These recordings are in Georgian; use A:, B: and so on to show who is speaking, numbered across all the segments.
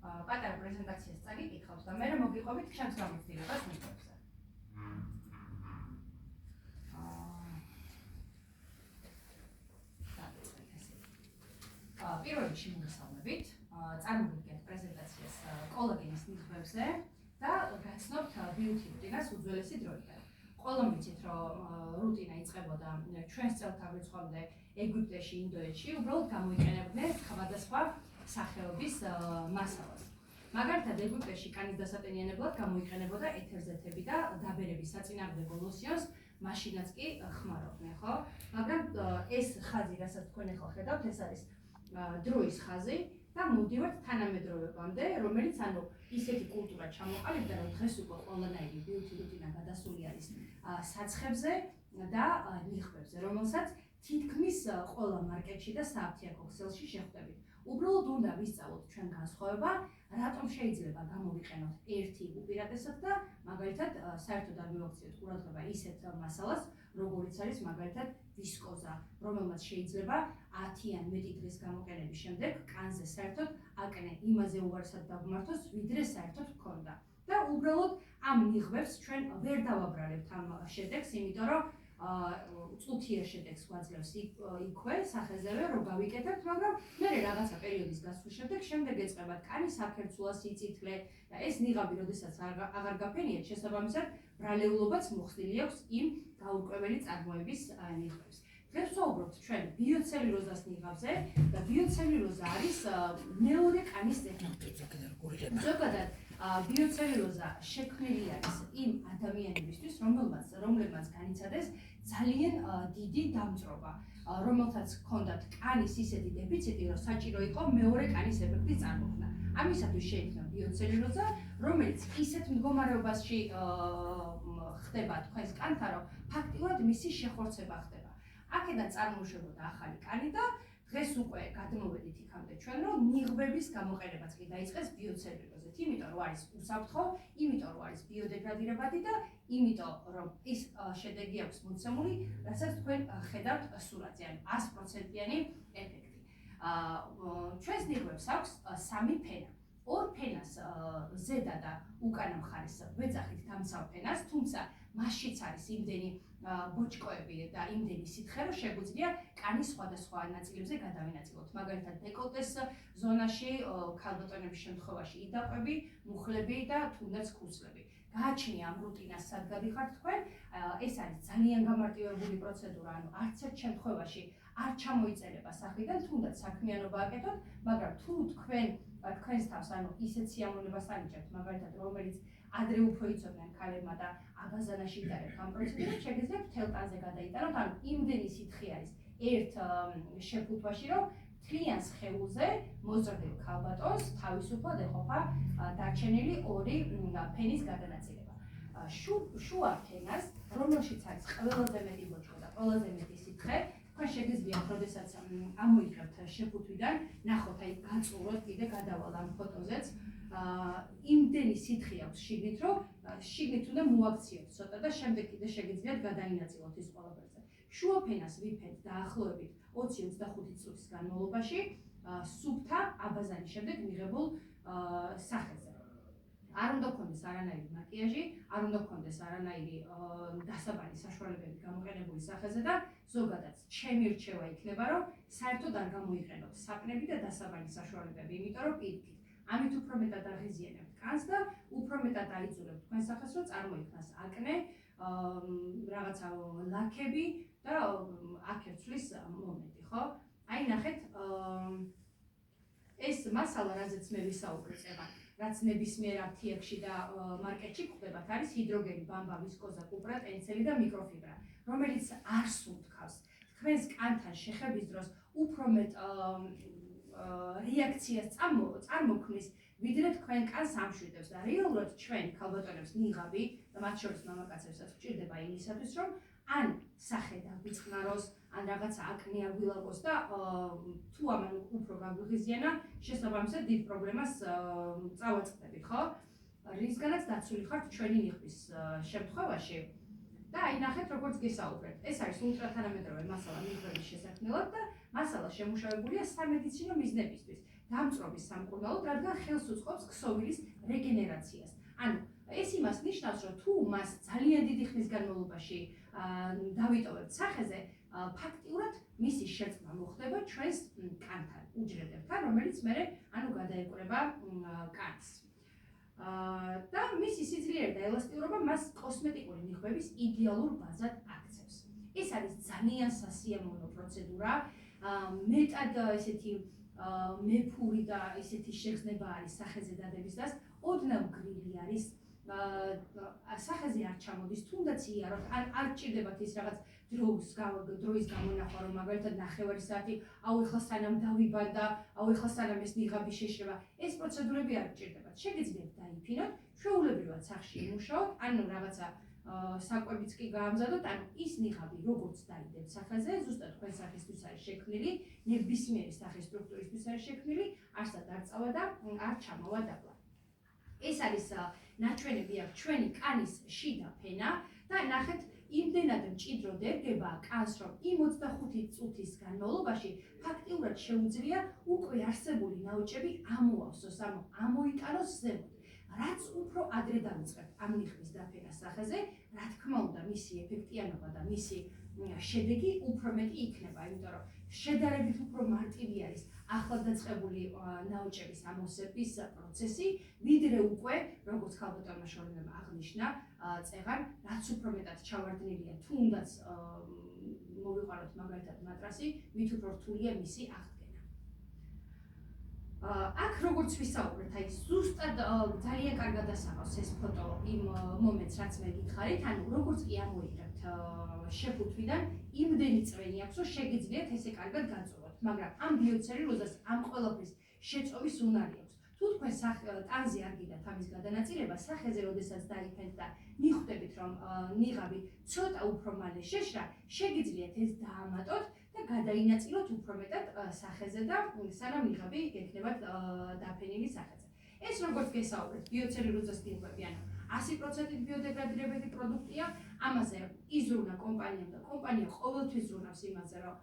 A: პატარა პრეზენტაციას წაგიკითხავთ და მე მოგიყვებით ჩემს გამოცდილებას ნიგვებზე. პირველ რიგში მოგესალმებით, წარმოგიდგენთ პრეზენტაციას კოლაგენის ნიგვებზე და გაცნობთ beauty რუტინას უძველესი დროიდან. ყველამ ვიცით, რომ რუტინა იწყებოდა ჩვენს წელთაღრიცხვამდე ეგვიპტეში, ინდოეთში, უბრალოდ გამოიყენებდნენ სხვადასხვა სახეობის მასალას. მაგალითად, ეგვიპტეში კანის დასატენიანებლად გამოიყენებოდა ეთერზეთები და დაბერების საწინააღმდეგო ლოსიონს მაშინაც კი ხმარობდნენ, ხო? მაგრამ ეს ხაზი, რასაც თქვენ ახლა ხედავთ, ეს არის დროის ხაზი და მოვდივართ თანამედროვეობამდე, რომელიც ისეთი კულტურა ჩამოყალიბდა, რომ დღეს უკვე ყველანაირი beauty რუტინა გადასული არის საცხებზე და ნიღბებზე, რომელსაც თითქმის ყველა მარკეტში და სააფთიაქო ქსელში შეხვდებით. უბრალოდ უნდა ვისწავლოთ ჩვენ განსხვავება, რატომ შეიძლება გამოვიყენოთ ერთი უპირატესად და მაგალითად საერთოდ არ მივაქციოთ ყურადღება ისეთ მასალას, როგორიც არის მაგალითად ვისკოზა, რომელმაც შეიძლება 10 ან მეტი დღის გამოყენების შემდეგ კანზე საერთოდ აკნე იმაზე უარესად დაგმართოს, ვიდრე საერთოდ ჰქონდა. და უბრალოდ ამ ნიღბებს ჩვენ ვერ დავაბრალებთ ამ შედეგს, იმიტომ რომ წუთიერ შედეგს გვაძლევს იქვე სახეზევე, რომ გავიკეთებთ, მაგრამ მე რაღაცა პერიოდის გასვლის შემდეგ ეწყებათ კანის აქერცულა, სიწითლე და ეს ნიღაბი, როდესაც აღარ გაფენიათ, შესაბამისად ბრალეულობაც მოხდილი აქვს იმ გაურკვეველი წარმოების ნიღბებს. დღეს ვსაუბრობთ ჩვენ ბიოცელულოზას ნიღაბზე და ბიოცელულოზა არის მეორე კანის ტექნოლოგია. ზოგადად ბიოცელულოზა შექმნილი არის იმ ადამიანებისთვის, რომლებმაც განიცადეს ძალიან დიდი დამწრობა, რომელთაც ჰქონდათ კანის ისეთი დეფიციტი, რომ საჭირო იყო მეორე კანის ეფექტის წარმოქმნა. ამისათვის შეიქმნა ბიოცელულოზა, რომელიც ისეთ მდგომარეობაში ხდება თქვენს კანთან, რომ ფაქტიურად მისი შეხორცება ხდება. აქედან წარმოუშვებოდა ახალი კანი და დღეს უკვე გადმოვედით იქამდე ჩვენ, რომ ნიღბების გამოყენებაც კი დაიწყეს ბიოცელულოზით, იმიტომ რომ არის უსაფრთხო, იმიტომ რომ არის ბიოდეგრადირებადი და იმიტომ რომ ის შედეგი აქვს მოცემული, რასაც თქვენ ხედავთ სურათზე, ანუ 100%-იანი ეფექტი. ჩვენს ნიღბებს აქვს სამი ფენა. ორ ფენას ზედა და უკანა მხარეს ვეძახით დამცავ ფენას, თუმცა მასშიც არის იმდენი ბოჭკოები და იმდენი სითხე, რომ შეგვიძლია კანის სხვადასხვა ნაწილებზე გადავინაწილოთ. მაგალითად, დეკოლტეს ზონაში, ქალბატონების შემთხვევაში იდაყვები, მუხლები და თუნდაც ქუსლები. გააჩნია ამ რუტინას სად გადიხართ თქვენ, ეს არის ძალიან გამარტივებული პროცედურა, ანუ არც ერთ შემთხვევაში არ ჩამოიწერება სახლიდან, თუნდაც საქმიანობა აკეთოთ, მაგრამ თუ თქვენს თავს ისეთ სიამოვნებას ანიჭებთ, მაგალითად, რომელიც ადრე უფრო იცოდნენ ქალებმა და აბაზანაში იტარებთ ამ პროცედურას, შეგიძლიათ მთელ ტანზე გადაიტანოთ, ანუ იმდენი სითხე არის ერთ შეფუთვაში, რომ მთლიან სხეულზე მოზრდილ ქალბატონს თავისუფლად ეყოფა დარჩენილი ორი ფენის გადანაწილება. შუა ფენას, რომელშიც არის ყველაზე მეტი ბოჭკო და ყველაზე მეტი სითხე, თქვენ შეგიძლიათ, როდესაც ამოიღებთ შეფუთვიდან, ნახოთ, აი გაწუროთ, კიდე გადავალ ამ ფოტოზეც, იმდენი სითხე აქვს შიგნით, რომ შიგნით უნდა მოაქციოთ ცოტა და შემდეგ კიდე შეგიძლიათ გადაინაწილოთ ის ყველაფერზე. შუა ფენას ვიფენთ დაახლოებით 20-25 წუთის განმავლობაში სუფთა აბაზანის შემდეგ მიღებულ სახეზე. არ უნდა გქონდეს არანაირი მაკიაჟი, არ უნდა გქონდეს არანაირი დასაბანი საშუალებები გამოყენებული სახეზე და ზოგადად ჩემი რჩევა იქნება, რომ საერთოდ არ გამოიყენოთ საპნები და დასაბანი საშუალებები, იმიტომ რომ პირიქით ამით უფრო მეტად აღიზიანებთ კანს და უფრო მეტად აიძულებთ თქვენ სახეს, რომ წარმოიქმნას აკნე, რაღაცა ლაქები და აქერცვლის მომენტი, ხო? აი ნახეთ, ეს მასალა, რაზეც მე ვისაუბრე წება, რაც ნებისმიერ აფთიაქში და მარკეტში გვხვდებათ, არის ჰიდროგენი, ბამბა, ვისკოზა, კუპრა, ტენცელი და მიკროფიბრა, რომელიც არ სუნთქავს თქვენს კანთან შეხების დროს უფრო მეტ რეაქციას წარმოქმნის, ვიდრე თქვენ კანს ამშვიდებს და რეალურად ჩვენ ქალბატონებს ნიღაბი და მათ შორის მამაკაცებსაც გვჭირდება იმისათვის, რომ ან სახე დაგვიწყნაროს, ან რაღაცა აკნე აგვილაღოს და თუ ამან უფრო გაგვიღიზიანა, შესაბამისად დიდ პრობლემას წავაწყდებით, ხო? რისგანაც დაცული ხართ ჩვენი ნიღბის შემთხვევაში და აი ნახეთ, როგორც გესაუბრეთ. ეს არის ულტრათანამედროვე მასალა ნიღბების შესაქმნელად და მასალა შემუშავებულია სამედიცინო მიზნებისთვის. დამწრობის სამკურნალოდ, რადგან ხელს უწყობს ქსოვილის რეგენერაციას. ანუ ეს იმას ნიშნავს, რომ თუ მას ძალიან დიდი ხნის განმავლობაში დავიტოვებთ სახეზე, ფაქტიურად მისი შერწყმა მოხდება ჩვენს კანთან, უჯრედებთან, რომელიც მერე გადაეკვრება კანს. და მისი სიძლიერე და ელასტიურობა მას კოსმეტიკური ნიღბების იდეალურ ბაზად აქცევს. ეს არის ძალიან სასიამოვნო პროცედურა, მეტად ესეთი მეფური და ესეთი შეგრძნება არის სახეზე დადებისას, ოდნავ გრილი არის, სახეზე არ ჩამოდის, თუნდაც იაროთ, არ ჭირდებათ ის რაღაც დროის გამონახვა, რომ მაგალითად ნახევარი საათი, ეხლა სანამ დავიბანდა, ეხლა სანამ ეს ნიღაბი შეშრება, ეს პროცედურები არ ჭირდებათ. შეგიძლიათ დაიფინოთ, ჩვეულებრივად სახლში იმუშაოთ, ანუ რაღაცა საკვებიც კი გაამზადოთ, ანუ ის ნიღაბი როგორც დაიდებთ სახეზე, ზუსტად თქვენ სახისთვის არის შექმნილი, ნებისმიერი სახის სტრუქტურისთვის არის შექმნილი, არსად არ წავა და არ ჩამოვა დაბლა. ეს არის ნაჩვენები აქვს ჩვენი კანის შიდა ფენა და ნახეთ, იმდენად მჭიდრო დეგება კანს, რომ იმ 25 წუთის განმავლობაში ფაქტიურად შეუძლია უკვე არსებული ნაოჭები ამოავსოს, ამოიტანოს ზემოთ. რაც უფრო ადრე დავიწყებთ ამ ნიღბის დაფენას სახეზე, რა თქმა უნდა, მისი ეფექტიანობა და მისი შედეგი უფრო მეტი იქნება, იმიტომ რომ შედარებით უფრო მარტივი არის ახლად დაწყებული ნაოჭების ამოვსების პროცესი, ვიდრე უკვე, როგორც ქალბატონმა შორნებმა აღნიშნა, წეღან, რაც უფრო მეტად ჩავარდნილია, თუნდაც მოვიყვანოთ მაგალითად მატრასი, მით უფრო რთულია მისი აღდგენა. აქ როგორც ვისაუბრეთ, აი ზუსტად ძალიან კარგად ასახავს ეს ფოტო იმ მომენტს, რაც მე გითხარით, ანუ როგორც კი ამოიღებთ შეფუთვიდან, იმდენი წვენი აქვს, რომ შეგიძლიათ ესე კარგად განწოვოთ, მაგრამ ამ ბიოცელულოზას ამ ყველაფრის შეწოვის უნარი აქვს. თუ თქვენ ტანზე არ გიდათ ამის გადანაწილება, სახეზე როდესაც დაიფენთ და მიხვდებით, რომ ნიღაბი ცოტა უფრო მალე შეშრა, შეგიძლიათ ეს დაამატოთ და გადაინაწილოთ უფრო მეტად სახეზე და სანამ ნიღაბი გექნებათ დაფენილი სახეზე. ეს როგორც გესაუბრეთ, ბიოცელულოზას ნიღბები, ანუ 100% ბიოდეგრადირებადი პროდუქტია, ამაზე იზრუნა კომპანიამ და კომპანია ყოველთვის ზრუნავს იმაზე, რომ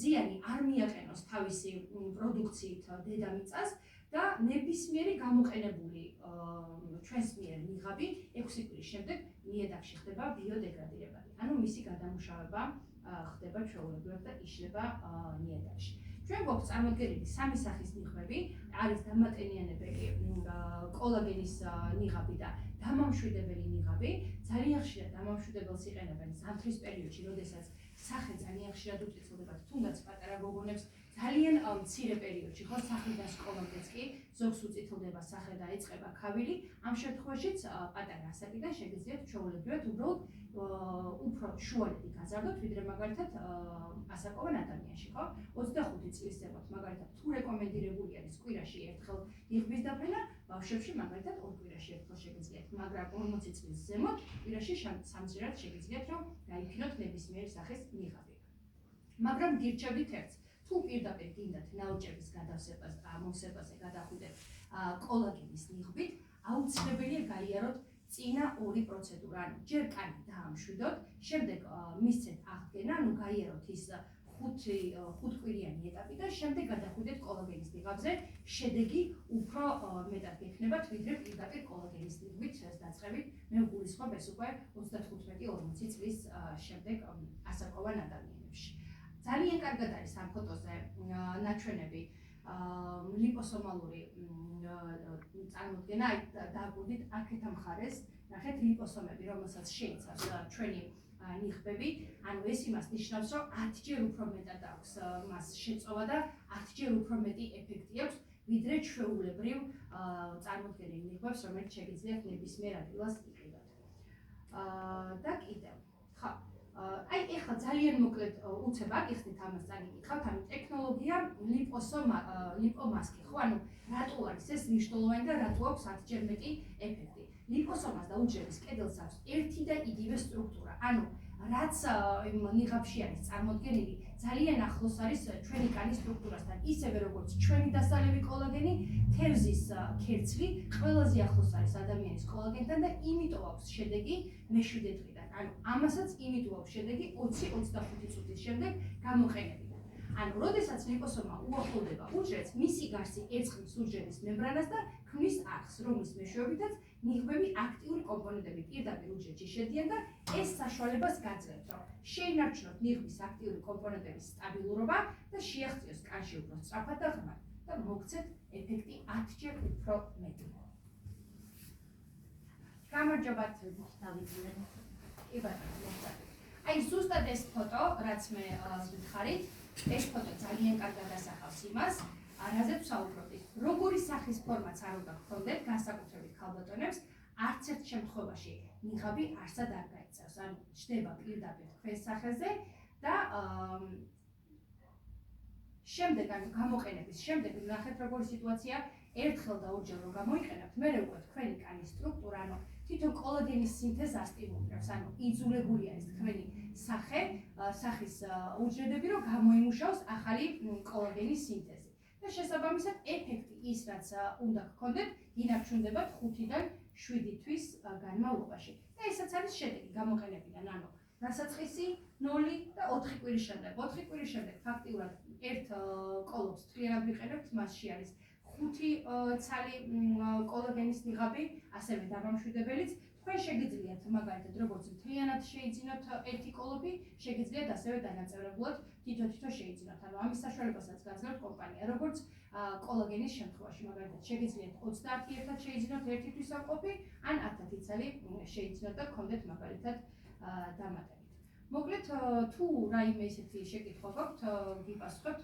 A: ზიანი არ მიაყენოს თავისი პროდუქციით დედამიწას და ნებისმიერი გამოყენებული ჩვენს მიერ ნიღაბი 6 კვირის შემდეგ ნიადაგში ხდება ბიოდეგრადირებადი. ანუ მისი გადამუშავება ხდება ჩვეულებრივად და იშლება ნიადაგში. ჩვენ გვაქვს წარმოდგენილი სამი სახის ნიღბები, არის დამატენიანებელი კოლაგენის ნიღაბი და დამამშვიდებელი ნიღაბი. ძალიან ხშირად დამამშვიდებელს იყენებენ ზამთრის პერიოდში, როდესაც სახე ძალიან ხშირად უწიწილდება, თუნდაც პატარა გოგონებს ძალიან მცირე პერიოდში, ხო, სახლიდან სკოლამდეც კი ზოგს უწითლდება სახე და ეწყება ქავილი. ამ შემთხვევაშიც პატარა ასაკიდან შეგიძლიათ ჩვეულებრივად უბრალოდ უფრო შუალედი გაზარდოთ, ვიდრე მაგალითად ასაკოვან ადამიანში, ხო? 25 წლის ზემოთ მაგალითად თუ რეკომენდირებული არის კვირაში ერთხელ ნიღბის დაფენა, ბავშვებში მაგალითად 2 კვირაში ერთხელ შეგიძლიათ, მაგრამ 40 წლის ზემოთ კვირაში სამჯერად შეგიძლიათ, რომ გაიფინოთ ნებისმიერი სახის ნიღაბი. მაგრამ გირჩევით ერთს, თუ პირდაპირ გინდათ ნაოჭების ამოვსებაზე გადახვიდეთ კოლაგენის ნიღბით, აუცილებელია გაიაროთ წინა ორი პროცედურა, ანუ ჯერ კანი დაამშვიდოთ, შემდეგ მისცეთ აღდგენა, ანუ გაიაროთ ის 5-კვირიანი ეტაპი და შემდეგ გადახვიდეთ კოლაგენის ნიღაბზე, შედეგი უფრო მეტად გექნებათ, ვიდრე პირდაპირ კოლაგენის ნიღბით დაწყებით. მე ვგულისხმობ ეს უკვე 35-40 წლის შემდეგ ასაკოვან ადამიანებში. ძალიან კარგად არის ამ ფოტოზე ნაჩვენები ლიპოსომალური წარმოდგენა, აი დააკვირდით აქეთ ამ მხარეს, ნახეთ ლიპოსომები, რომელსაც შეიცავს ჩვენი ნიღბები, ანუ ეს იმას ნიშნავს, რომ 10-ჯერ უფრო მეტად აქვს მას შეწოვა და 10-ჯერ უფრო მეტი ეფექტი აქვს, ვიდრე ჩვეულებრივ წარმოდგენილ ნიღბებს, რომელიც შეგიძლიათ ნებისმიერ ადგილას იყიდოთ. და კიდევ, ხო, აი ეხლა ძალიან მოკლედ უცებ აგიხსნით ამას წაგიკითხავთ, ანუ ტექნოლოგია ლიპომასკი, ხო, ანუ რატო არის ეს მნიშვნელოვანი და რატო აქვს 10-ჯერ მეტი ეფექტი. ლიპოსომას და უჯრედის კედელს აქვს ერთი და იგივე სტრუქტურა, ანუ რაც ნიღაბში არის წარმოდგენილი, ძალიან ახლოს არის ჩვენი კანის სტრუქტურასთან, ისევე როგორც ჩვენი დასალევი კოლაგენი, თევზის ქერცლი ყველაზე ახლოს არის ადამიანის კოლაგენთან და იმიტომ აქვს შედეგი მე-7 დღიდან. ანუ ამასაც იმიტომ აქვს შედეგი 20-25 წუთის შემდეგ გამოყენებიდან. ანუ, როდესაც ლიპოსომა უახლოვდება უჯრედს, მისი გარსი ერწყმის უჯრედის მემბრანას და ქმნის არხს, რომლის მეშვეობითაც ნიღბები აქტიური კომპონენტები პირდაპირ უჯრედში შედიან და ეს საშუალებას გაძლევთ, რომ შეინარჩუნოთ ნიღბის აქტიური კომპონენტების სტაბილურობა და შეაღწიოს კანში უფრო სწრაფად და ღრმად და მოგცეთ ეფექტი 10-ჯერ უფრო მეტი. გამარჯობა დავიწყოთ. კი ბატონო. აი ზუსტად ეს ფოტო, რაც მე ვითხარით, ეს ფოტო ძალიან კარგად ასახავს იმას, რაზეც ვსაუბრობთ. როგორი სახის ფორმაც არ უნდა გქონდეთ, განსაკუთრებით ქალბატონებს, არც ერთ შემთხვევაში ნიღაბი არსად არ გაიცავს. ანუ ჩნდება პირდაპირ თქვენს სახეზე და შემდეგ ანუ გამოყენების შემდეგ ნახეთ როგორი სიტუაცია, ერთხელ და ორჯერ რომ გამოიყენებთ, მერე უკვე თქვენი კანის სტრუქტურა, ანუ თვითონ კოლაგენის სინთეზს ასტიმულირებს, ანუ იძულებული არის თქვენი სახის უჯრედები, რომ გამოიმუშაოს ახალი კოლაგენის სინთეზი. და შესაბამისად ეფექტი ის, რაც უნდა გქონდეთ, ინარჩუნდებათ 5-დან 7 თვის განმავლობაში. და ესაც არის შედეგი გამოყენებიდან, ანუ დასაწყისი 0 და 4 კვირის შემდეგ. 4 კვირის შემდეგ ფაქტიურად ერთ კოლობს მთლიანად ვიყენებთ, მასში არის 5 ცალი კოლაგენის ნიღაბი, ასევე დაბამშვიდებელიც. თქვენ შეგიძლიათ მაგალითად როგორც მთლიანად შეიძინოთ ერთი კოლობი, შეგიძლიათ ასევე დანაწევრებულად თითო-თითო შეიძინოთ. ანუ ამის საშუალებასაც გაძლევთ კომპანია, როგორც კოლაგენის შემთხვევაში, მაგალითად შეგიძლიათ 30 ერთად შეიძინოთ ერთი თვის ამყოფი, ან 10 ცალი შეიძინოთ და გქონდეთ მაგალითად დამატებით. მოკლედ თუ რაიმე ისეთი შეკითხვა გაქვთ, გიპასუხებთ,